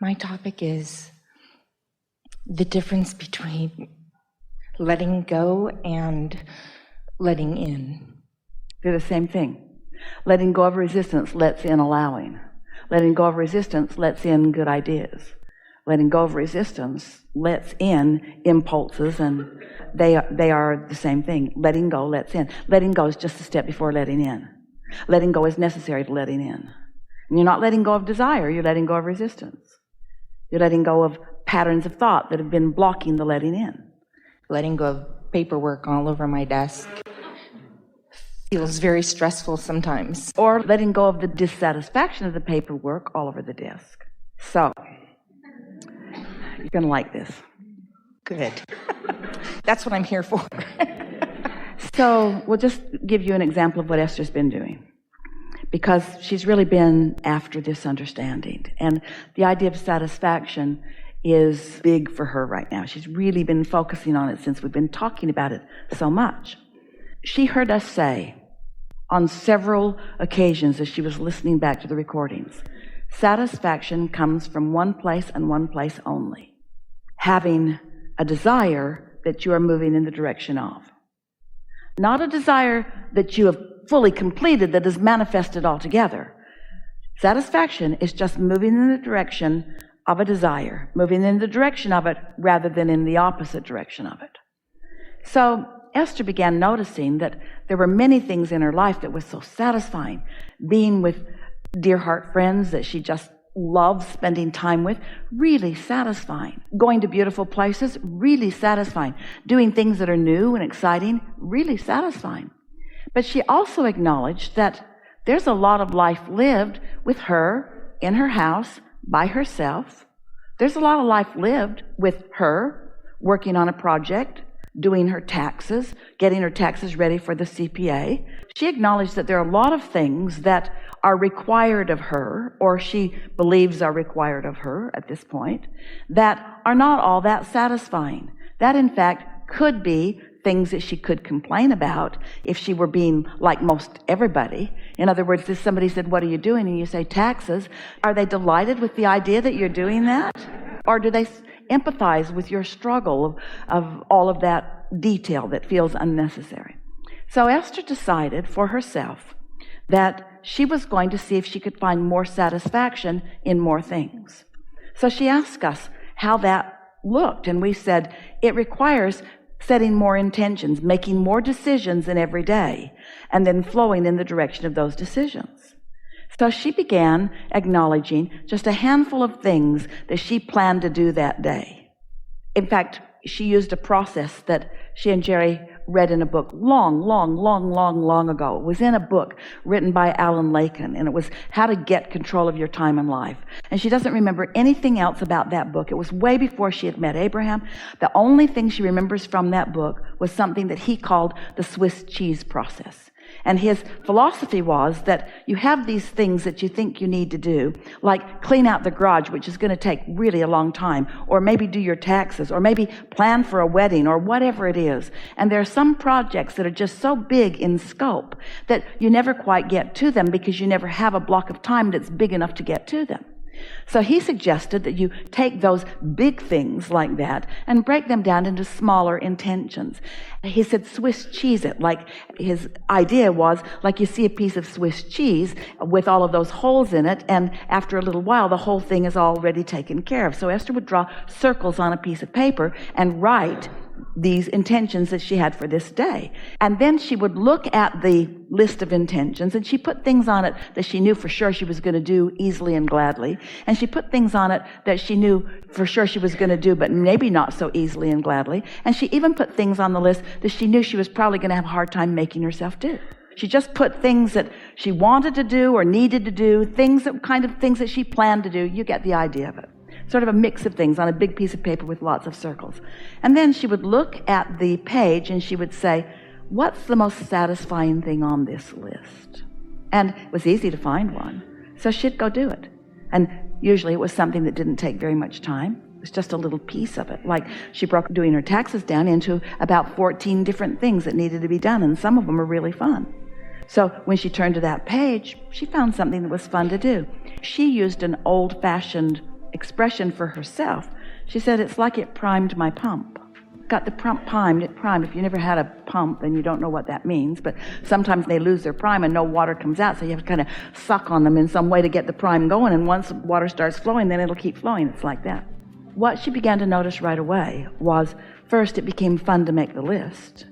My topic is the difference between letting go and letting in. They're the same thing. Letting go of resistance lets in allowing. Letting go of resistance lets in good ideas. Letting go of resistance lets in impulses, and they are the same thing. Letting go lets in. Letting go is just a step before letting in. Letting go is necessary to letting in. And you're not letting go of desire, you're letting go of resistance. You're letting go of patterns of thought that have been blocking the letting in. Letting go of paperwork all over my desk feels very stressful sometimes. Or letting go of the dissatisfaction of the paperwork all over the desk. So, you're going to like this. Good. That's what I'm here for. So, we'll just give you an example of what Esther's been doing, because she's really been after this understanding. And the idea of satisfaction is big for her right now. She's really been focusing on it since we've been talking about it so much. She heard us say on several occasions as she was listening back to the recordings, satisfaction comes from one place and one place only. Having a desire that you are moving in the direction of. Not a desire that you have fully completed, that is manifested altogether. Satisfaction is just moving in the direction of a desire, moving in the direction of it rather than in the opposite direction of it. So Esther began noticing that there were many things in her life that was so satisfying. Being with dear heart friends that she just loves spending time with, really satisfying. Going to beautiful places, really satisfying. Doing things that are new and exciting, really satisfying. But she also acknowledged that there's a lot of life lived with her in her house by herself. There's a lot of life lived with her working on a project, doing her taxes, getting her taxes ready for the CPA. She acknowledged that there are a lot of things that are required of her, or she believes are required of her at this point, that are not all that satisfying. That, in fact, could be things that she could complain about if she were being like most everybody. In other words, if somebody said, "What are you doing?" and you say, "Taxes," are they delighted with the idea that you're doing that? Or do they empathize with your struggle of all of that detail that feels unnecessary? So Esther decided for herself that she was going to see if she could find more satisfaction in more things. So she asked us how that looked, and we said it requires setting more intentions, making more decisions in every day, and then flowing in the direction of those decisions. So she began acknowledging just a handful of things that she planned to do that day. In fact, she used a process that she and Jerry read in a book long ago. It was in a book written by Alan Laken, and it was How to Get Control of Your Time in Life. And she doesn't remember anything else about that book. It was way before she had met Abraham. The only thing she remembers from that book was something that he called the Swiss cheese process. And his philosophy was that you have these things that you think you need to do, like clean out the garage, which is going to take really a long time, or maybe do your taxes, or maybe plan for a wedding, or whatever it is. And there are some projects that are just so big in scope that you never quite get to them because you never have a block of time that's big enough to get to them. So he suggested that you take those big things like that and break them down into smaller intentions. He said Swiss cheese it, like his idea was like you see a piece of Swiss cheese with all of those holes in it, and after a little while the whole thing is already taken care of. So Esther would draw circles on a piece of paper and write these intentions that she had for this day. And then she would look at the list of intentions, and she put things on it that she knew for sure she was going to do easily and gladly. And she put things on it that she knew for sure she was going to do, but maybe not so easily and gladly. And she even put things on the list that she knew she was probably going to have a hard time making herself do. She just put things that she wanted to do or needed to do, things that she planned to do. You get the idea of it. Sort of a mix of things on a big piece of paper with lots of circles. And then she would look at the page and she would say, what's the most satisfying thing on this list? And it was easy to find one. So she'd go do it. And usually it was something that didn't take very much time. It was just a little piece of it. Like she broke doing her taxes down into about 14 different things that needed to be done. And some of them are really fun. So when she turned to that page, she found something that was fun to do. She used an old-fashioned expression for herself. She said, it's like it primed my pump. Got the pump primed. If you never had a pump, then you don't know what that means. But sometimes they lose their prime and no water comes out, so you have to kind of suck on them in some way to get the prime going. And once water starts flowing, then it'll keep flowing. It's like that. What she began to notice right away was, first, it became fun to make the list,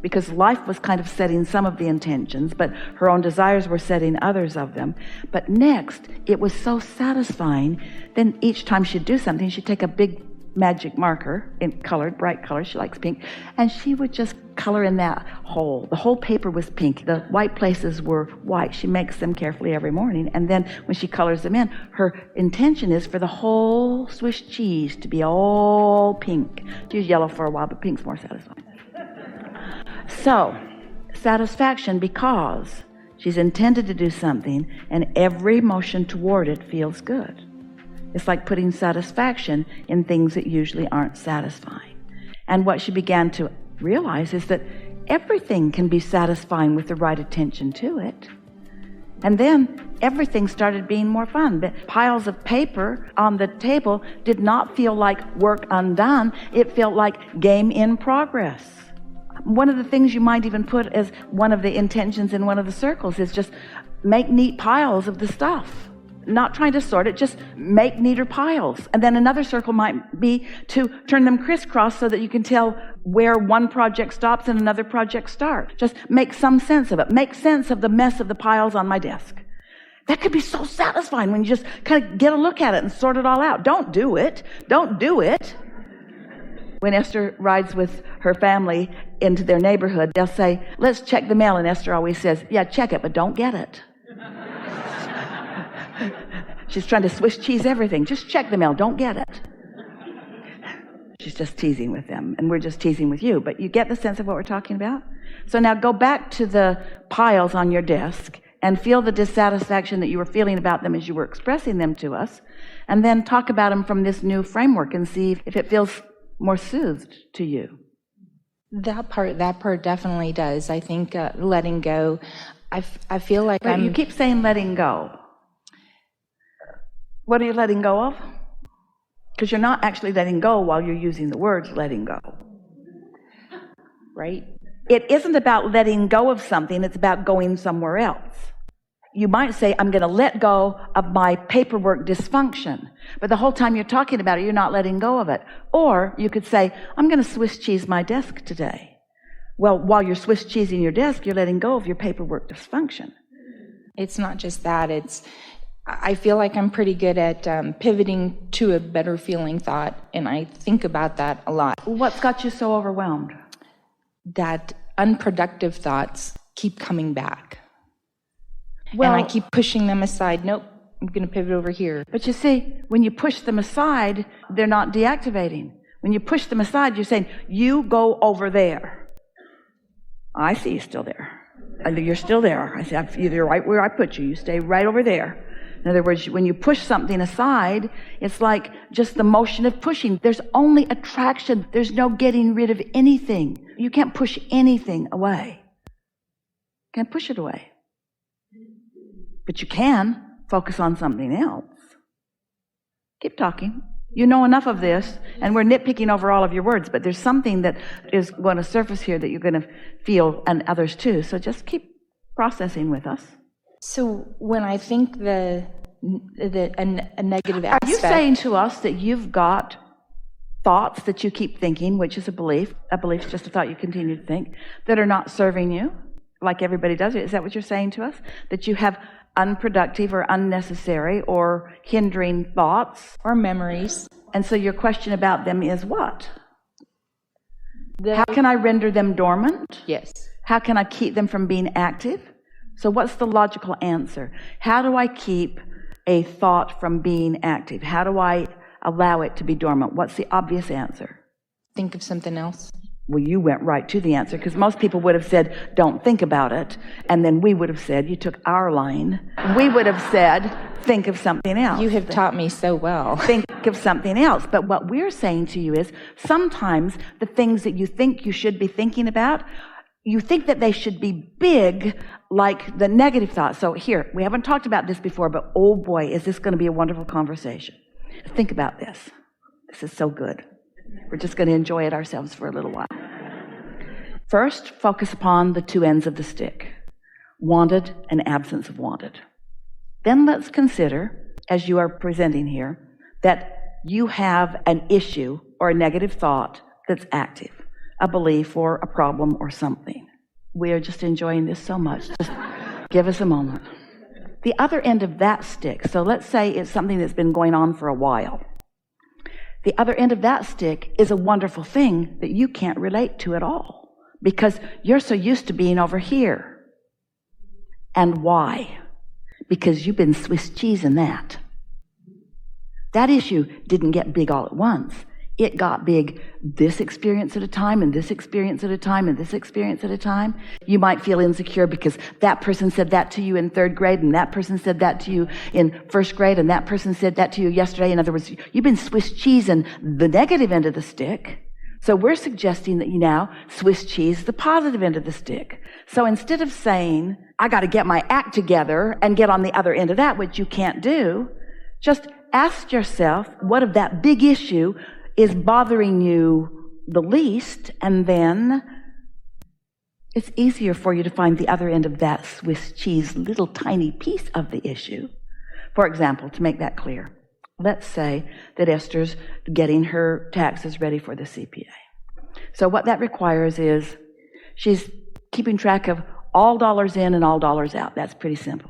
because life was kind of setting some of the intentions, but her own desires were setting others of them. But next, it was so satisfying. Then each time she'd do something, she'd take a big magic marker in colored, bright color. She likes pink. And she would just color in that hole. The whole paper was pink. The white places were white. She makes them carefully every morning. And then when she colors them in, her intention is for the whole Swiss cheese to be all pink. She was yellow for a while, but pink's more satisfying. So, satisfaction because she's intended to do something and every motion toward it feels good. It's like putting satisfaction in things that usually aren't satisfying. And what she began to realize is that everything can be satisfying with the right attention to it. And then everything started being more fun. The piles of paper on the table did not feel like work undone. It felt like game in progress. One of the things you might even put as one of the intentions in one of the circles is just make neat piles of the stuff. Not trying to sort it, just make neater piles. And then another circle might be to turn them crisscross so that you can tell where one project stops and another project starts. Just make some sense of it. Make sense of the mess of the piles on my desk. That could be so satisfying when you just kind of get a look at it and sort it all out. Don't do it. Don't do it. When Esther rides with her family into their neighborhood, they'll say, let's check the mail. And Esther always says, yeah, check it, but don't get it. She's trying to Swiss cheese everything. Just check the mail. Don't get it. She's just teasing with them, and we're just teasing with you. But you get the sense of what we're talking about? So now go back to the piles on your desk and feel the dissatisfaction that you were feeling about them as you were expressing them to us, and then talk about them from this new framework and see if it feels more soothed to you. That part definitely does. I think letting go, I feel like You keep saying letting go. What are you letting go of? Because you're not actually letting go while you're using the words letting go. Right? It isn't about letting go of something, it's about going somewhere else. You might say, I'm going to let go of my paperwork dysfunction. But the whole time you're talking about it, you're not letting go of it. Or you could say, I'm going to Swiss cheese my desk today. Well, while you're Swiss cheesing your desk, you're letting go of your paperwork dysfunction. It's not just that. I feel like I'm pretty good at pivoting to a better feeling thought, and I think about that a lot. What's got you so overwhelmed? That unproductive thoughts keep coming back. Well, and I keep pushing them aside. Nope, I'm going to pivot over here. But you see, when you push them aside, they're not deactivating. When you push them aside, you're saying, you go over there. I see you still there. You're still there. I say, you're right where I put you. You stay right over there. In other words, when you push something aside, it's like just the motion of pushing. There's only attraction. There's no getting rid of anything. You can't push anything away. You can't push it away. But you can focus on something else. Keep talking. You know enough of this, and we're nitpicking over all of your words, but there's something that is going to surface here that you're going to feel, and others too. So just keep processing with us. So when I think a negative aspect... Are you saying to us that you've got thoughts that you keep thinking, which is a belief is just a thought you continue to think, that are not serving you, like everybody does? Is that what you're saying to us? That you have unproductive or unnecessary or hindering thoughts? Or memories. And so your question about them is what? How can I render them dormant? Yes. How can I keep them from being active? So what's the logical answer? How do I keep a thought from being active? How do I allow it to be dormant? What's the obvious answer? Think of something else. Well, you went right to the answer, because most people would have said, don't think about it. And then we would have said, you took our line. We would have said, think of something else. You have taught me so well. Think of something else. But what we're saying to you is, sometimes the things that you think you should be thinking about, you think that they should be big, like the negative thoughts. So here, we haven't talked about this before, but oh boy, is this going to be a wonderful conversation. Think about this. This is so good. We're just going to enjoy it ourselves for a little while. First, focus upon the two ends of the stick, wanted and absence of wanted. Then let's consider, as you are presenting here, that you have an issue or a negative thought that's active, a belief or a problem or something. We are just enjoying this so much. Just give us a moment. The other end of that stick, so let's say it's something that's been going on for a while. The other end of that stick is a wonderful thing that you can't relate to at all because you're so used to being over here. And why? Because you've been Swiss cheesing that. That issue didn't get big all at once. It got big this experience at a time and this experience at a time and this experience at a time. You might feel insecure because that person said that to you in 3rd grade and that person said that to you in 1st grade and that person said that to you yesterday. In other words, you've been Swiss cheesing the negative end of the stick. So we're suggesting that you now Swiss cheese the positive end of the stick. So instead of saying, I got to get my act together and get on the other end of that, which you can't do, just ask yourself what of that big issue is bothering you the least, and then it's easier for you to find the other end of that Swiss cheese little tiny piece of the issue. For example, to make that clear, let's say that Esther's getting her taxes ready for the CPA. So what that requires is she's keeping track of all dollars in and all dollars out. That's pretty simple.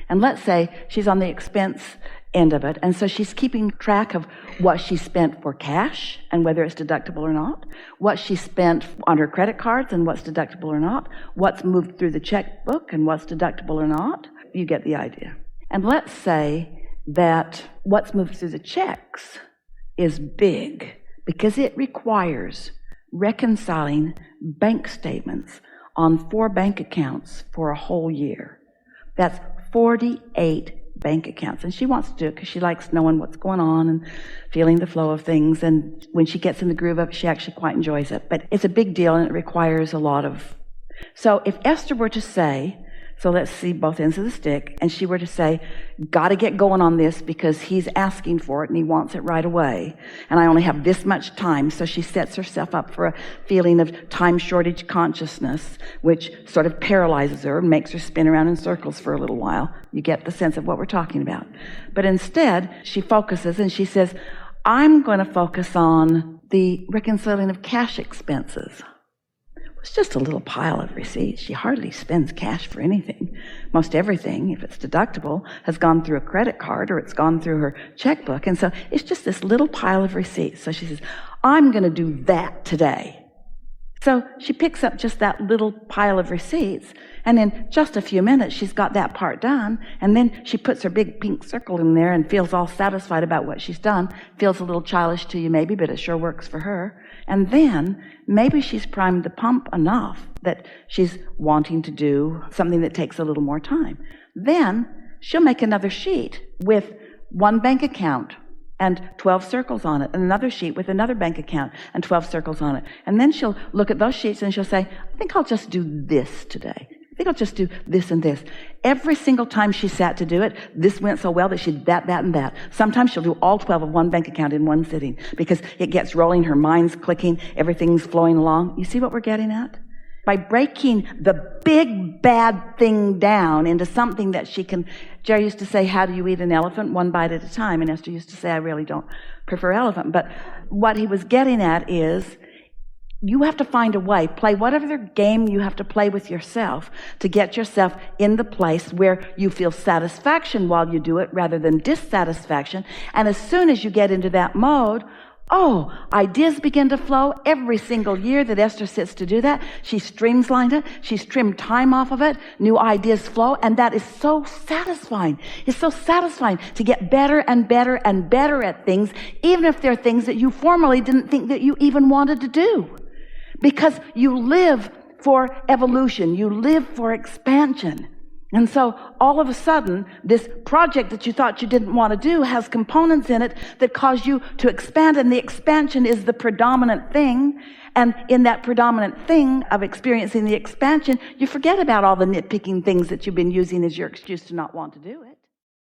And let's say she's on the expense end of it, and so she's keeping track of what she spent for cash and whether it's deductible or not, what she spent on her credit cards and what's deductible or not, what's moved through the checkbook and what's deductible or not. You get the idea. And let's say that what's moved through the checks is big because it requires reconciling bank statements on 4 bank accounts for a whole year. That's 48 bank accounts, and she wants to do it because she likes knowing what's going on and feeling the flow of things, and when she gets in the groove of it, she actually quite enjoys it. But it's a big deal and it requires a lot of... So if Esther were to say, so let's see both ends of the stick, and she were to say, got to get going on this because he's asking for it and he wants it right away, and I only have this much time, so she sets herself up for a feeling of time shortage consciousness, which sort of paralyzes her and makes her spin around in circles for a little while. You get the sense of what we're talking about. But instead, she focuses and she says, I'm going to focus on the reconciling of cash expenses. It's just a little pile of receipts. She hardly spends cash for anything. Most everything, if it's deductible, has gone through a credit card or it's gone through her checkbook. And so it's just this little pile of receipts. So she says, I'm going to do that today. So she picks up just that little pile of receipts, and in just a few minutes, she's got that part done, and then she puts her big pink circle in there and feels all satisfied about what she's done. Feels a little childish to you maybe, but it sure works for her. And then maybe she's primed the pump enough that she's wanting to do something that takes a little more time. Then she'll make another sheet with 1 bank account and 12 circles on it, and another sheet with another bank account and 12 circles on it. And then she'll look at those sheets and she'll say, I think I'll just do this today. I think I'll just do this and this. Every single time she sat to do it, this went so well that she did that, and that. Sometimes she'll do all 12 of 1 bank account in one sitting because it gets rolling, her mind's clicking, everything's flowing along. You see what we're getting at? By breaking the big bad thing down into something that she can... Jerry used to say, how do you eat an elephant? 1 bite at a time. And Esther used to say, I really don't prefer elephant. But what he was getting at is, you have to find a way, play whatever game you have to play with yourself to get yourself in the place where you feel satisfaction while you do it rather than dissatisfaction. And as soon as you get into that mode, ideas begin to flow every single year that Esther sits to do that. She streamlined it. She's trimmed time off of it. New ideas flow. And that is so satisfying. It's so satisfying to get better and better and better at things, even if they're things that you formerly didn't think that you even wanted to do. Because you live for evolution. You live for expansion. And so all of a sudden, this project that you thought you didn't want to do has components in it that cause you to expand, and the expansion is the predominant thing. And in that predominant thing of experiencing the expansion, you forget about all the nitpicking things that you've been using as your excuse to not want to do it.